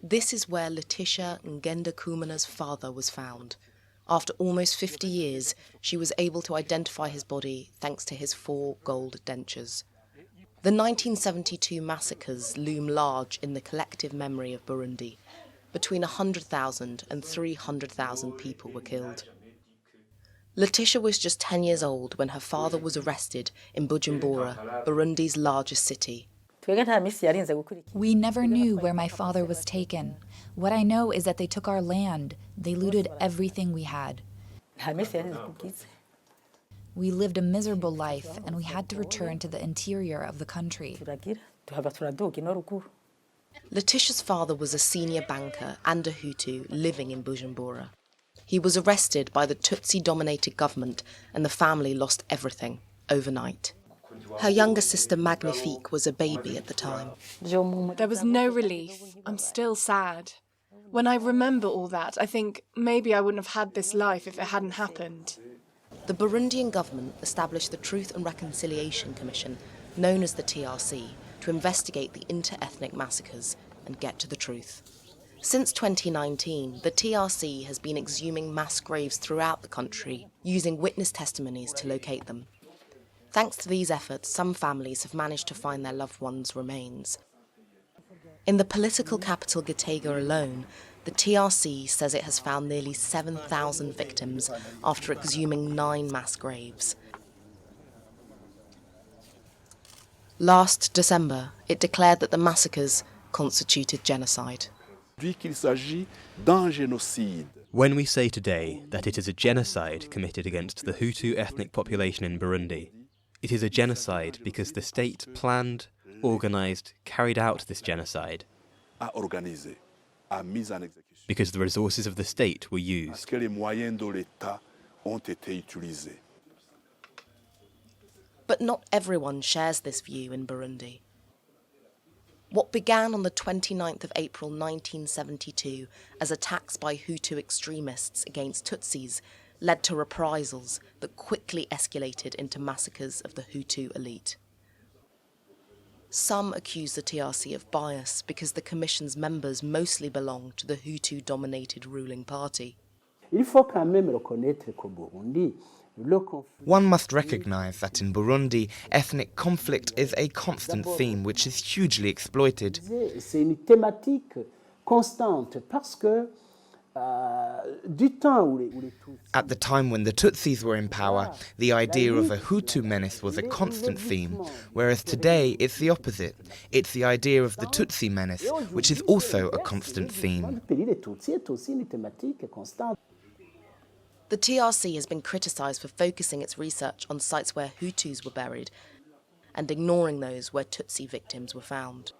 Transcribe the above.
This is where Letitia Ngendakumana's father was found. After almost 50 years, she was able to identify his body thanks to his 4 gold dentures. The 1972 massacres loom large in the collective memory of Burundi. Between 100,000 and 300,000 people were killed. Letitia was just 10 years old when her father was arrested in Bujumbura, Burundi's largest city. We never knew where my father was taken. What I know is that they took our land. They looted everything we had. We lived a miserable life, and we had to return to the interior of the country. Letitia's father was a senior banker and a Hutu living in Bujumbura. He was arrested by the Tutsi-dominated government, and the family lost everything overnight. Her younger sister Magnifique was a baby at the time. There was no relief. I'm still sad. When I remember all that, I think maybe I wouldn't have had this life if it hadn't happened. The Burundian government established the Truth and Reconciliation Commission, known as the TRC, to investigate the inter-ethnic massacres and get to the truth. Since 2019, the TRC has been exhuming mass graves throughout the country, using witness testimonies to locate them. Thanks to these efforts, some families have managed to find their loved ones' remains. In the political capital Gitega alone, the TRC says it has found nearly 7,000 victims after exhuming 9 mass graves. Last December, it declared that the massacres constituted genocide. When we say today that it is a genocide committed against the Hutu ethnic population in Burundi, it is a genocide because the state planned, organised, carried out this genocide. Because the resources of the state were used. But not everyone shares this view in Burundi. What began on the 29th of April 1972 as attacks by Hutu extremists against Tutsis led to reprisals that quickly escalated into massacres of the Hutu elite. Some accuse the TRC of bias because the Commission's members mostly belong to the Hutu-dominated ruling party. One must recognize that in Burundi, ethnic conflict is a constant theme which is hugely exploited. At the time when the Tutsis were in power, the idea of a Hutu menace was a constant theme, whereas today it's the opposite. It's the idea of the Tutsi menace, which is also a constant theme. The TRC has been criticised for focusing its research on sites where Hutus were buried and ignoring those where Tutsi victims were found.